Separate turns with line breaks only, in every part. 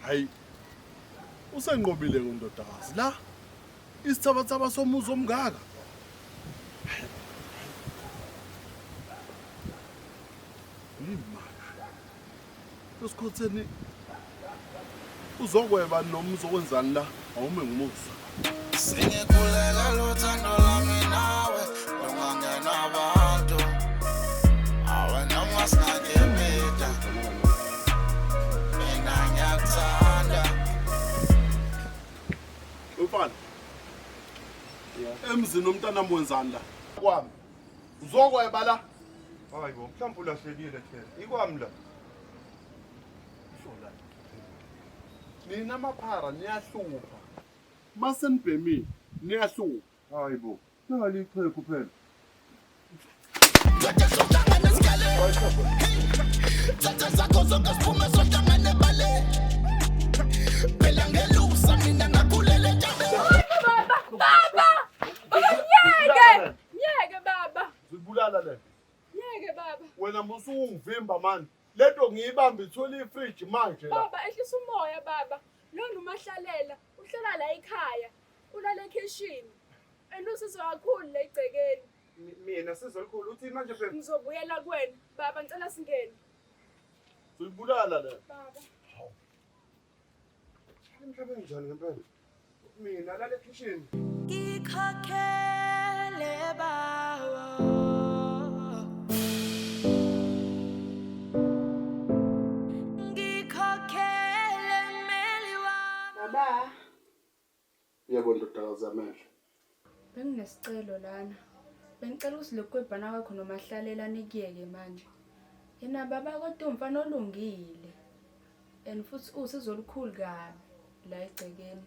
Hayi. Usenqobile ngondodakazi la. Isithabathaba somuzo omngaka. Usikhotheni uzokweba noma uzokwenzani la awume ngumusa.
Singikhuleka lothando lami nawe lungangena abantu awe noma sinakemida mina ngiyakuthanda
Mfana. Emzini umntanami wenzani la? Kwami. Uzokweba la.
Hayibo, mhlawumbe ulahlekile thina. Ikwami la.
Nina maphara niyahlupha. Masenibhemile niyahlupha.
Hayibo, nali iqhegu phela.
Thatha zakho zonke siphume sohlangane ebale phela ngelusa mina ngakhulele ntabe
Baba! Yeke baba!
Zibulala le.
Yeke baba!
Wena musungivimba manje. Lento ngiyibamba ithola ifridge manje la.
Baba ehlisa umoya baba. Lona umahlalela, uhlala la ekhaya. Ulala ekitchen. Usizwa kakhulu la egcekeni.
Mina sizolikhulu uthi manje phela.
Ngizobuyela kuwena. Baba ngicela singene.
Zibulala le.
Baba.
Mhlawumbe njani ngempela? Mina la kitchen.
Ngikhokhele bawo. Ngikhokhele meli wami. Baba.
Yebo ndodakazi amehlo.
Benginesicelo lana. Bengicela ukuthi lokwebhana kwakho nomahlalela nikiyeke manje. Yena baba kodwa umfana olungile. And futhi usizolukhulu kabi la egcekeni.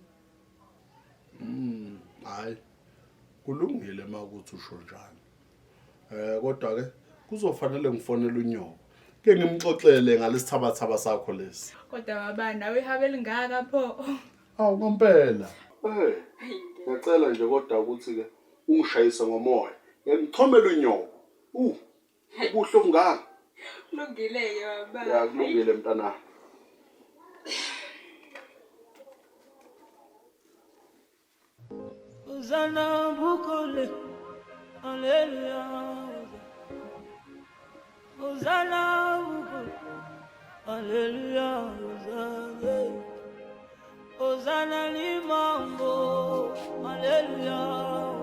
Hayi. Kulungile makuthi usho njalo. Kodwa ke kuzofanele ngifonele uNyoko. Ke ngimxoxele ngalesithabathaba sakho lesi.
Kodwa baba nawe ihabe lingaka pho.
Awu ngempela. Ngiyacela nje kodwa ukuthi ke ungishayise ngomoya. Ngichomela uNyoko. Ubuhle omngaka.
Kulungile ke baba.
Ya kulungile mntana.
Uzana bukole, hallelujah. Uzana bukole, hallelujah. Uzana limango, hallelujah.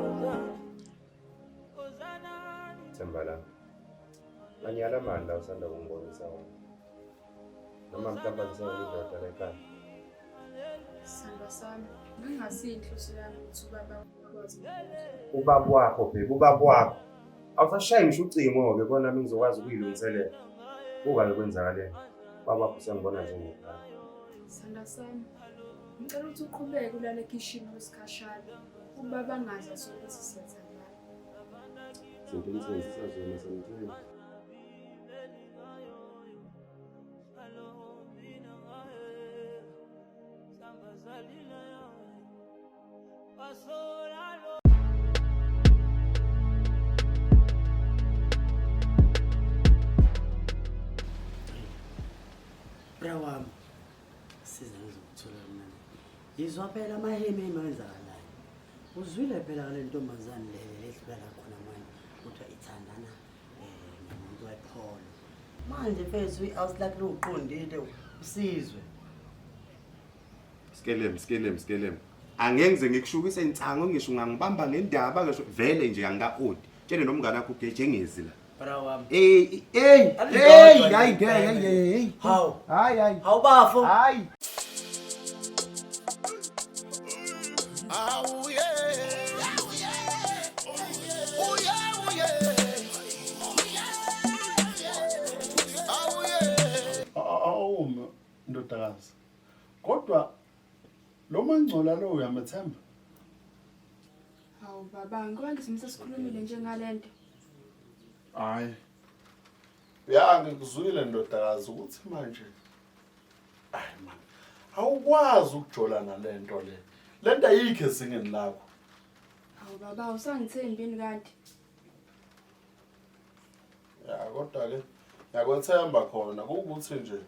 Sembala. Manyala manda usanda kungibonisa wona. Noma mhlawumbe ngisawulidla la ekhaya.
Sanda sami. Ngingasinhloso yami ukuthi ubaba ukwazi.
Ubaba wakho bheka ubaba wakho. Awusashayi ngisho ucingo ke kona mina ngizokwazi ukuyilungiselela. Kuba lokwenzakaleni. Baba wakho sengibona njengekhaya.
Sanda sami. Ngicela ukuthi uqhubeke ulale ekitchen wesikhashana. Ubaba angazi ukuthi siyenzani.
Singinisebenzisa zona semthweni.
Brawami siza ngizokuthola mina. Yizwa phela amaheme emenzakalayo. Uzwile phela le ntombazane le ehlukana khona manje ukuthi ithandana nomuntu wepholo. Manje mfethu ihouse lo uqondile usizwe.
Skelem. Angeke ngize ngikushukise insango ngisho ngangibamba ngendaba ngisho vele nje angikaodi. Tshele nomngane wakho ugejengezi la.
Brawami.
Hey, hayi ngeke.
Hawu.
Hayi.
Awubafo.
Hayi.
Ndodakazi. Kodwa lo mangcola lo uyamethemba?
Hawu baba, ngoba ngizimisa sikhulumile njengalento.
Hayi. Ya ngikuzwile ndodakazi ukuthi manje hayi man. Awukwazi ukujolana lento le. Lento ayikho esingeni lakho.
Hawu baba, usangithembini kanti.
Ya kodwa ke yakwethemba khona ukuthi nje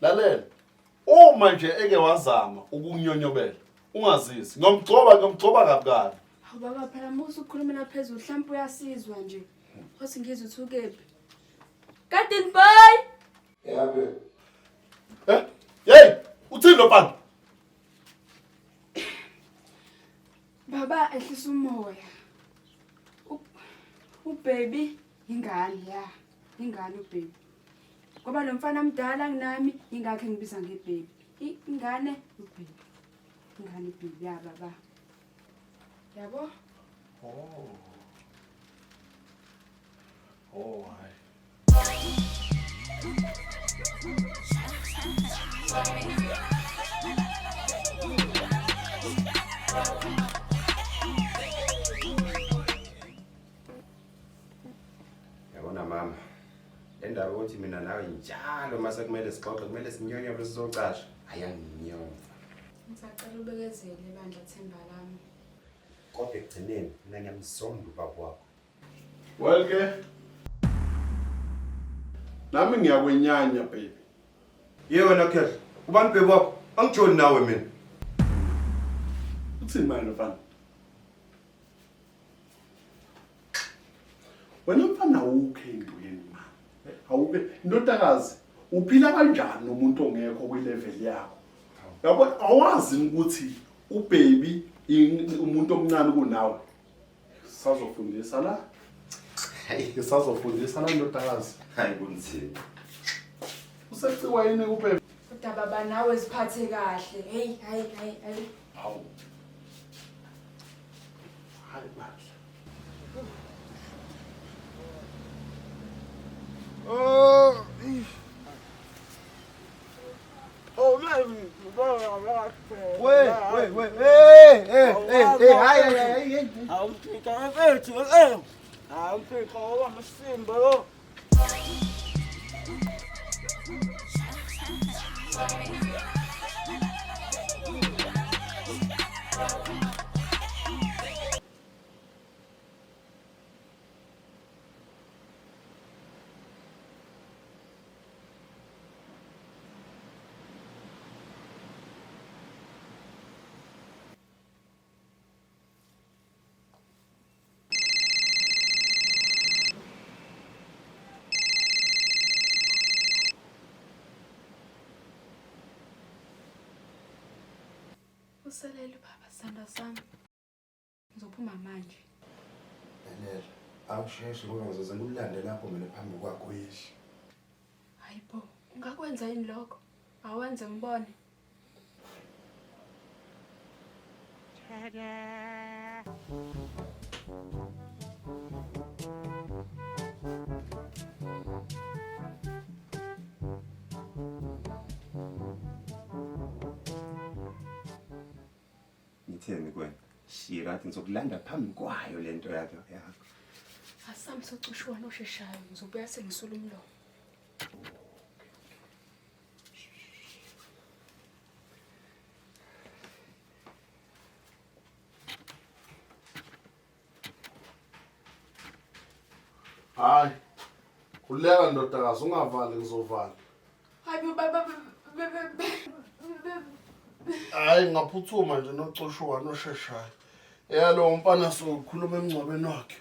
lalela Uma nje eke wazama ukukunyonyobela, ungazisi. Ngiyomgcoba kabukabi.
Hawu baba phela musu ukukhulumela phezulu mhlawumbe uyasizwa nje. Othi ngizwe uthukephi. Garden boy!
Yabo.
Hey, uthini lo mfana?
Baba ehlisa umoya. Ubaby ingane ya. Ingane ubaby. Ngoba lo mfana mdala nginami ingakho ngibiza ngebaby. Ingane ubaby. Ingane ubaby ya baba. Yabo?
Oh, hayi.
Yabona mama. Le ndaba ukuthi mina nawe njalo mase kumele sixoxe kumele sinyonye bese sizocasha. Ayanginyonza.
Ngisacela ubekezele bandla Themba lami.
Kodwa ekugcineni mina ngiyamzonda ubaba wakho.
Well ke. Nami ngiyakwenyanya baby.
Yena khehla. Ubani bebe wakho? Angijoni nawe mina.
Uthini manje mfana? Wena mfana ukhe ingweni manje. Awuke indodakazi uphila kanjani nomuntu ongekho kwilevel yakho? Yabo awazi ukuthi ubaby umuntu omncane kunawe. Sazofundisa la. Hayi sazofundisa la indodakazi.
Hayi kunzima.
Useciwa yini kubaby?
Kodwa baba nawe ziphathe kahle. Hey, hayi.
Hawu. Hayi bandla.
Oh man,
Wait, hey.
awumphika mfethu awumphika wamasimba lo.
Uselele baba sanda sami. Ngizophuma manje.
Enele. Awusheshe ngoba ngizoze ngulande lapho mina phambi kwakho yishi.
Hayibo, ungakwenza yini lokho? Awenze ngibone.
Ngitheni kwena? Shirathi ngizokulanda phambi kwayo lento yakho.
Asami socushwana osheshayo ngizobuya sengisula umlomo.
Hayi. Khuleka ndodakazi ungavali ngizovala.
Hayi baba.
Hayi ngaphuthuma nje nocushwana osheshayo. Eyalo umfana sokhuluma emncwabeni wakhe.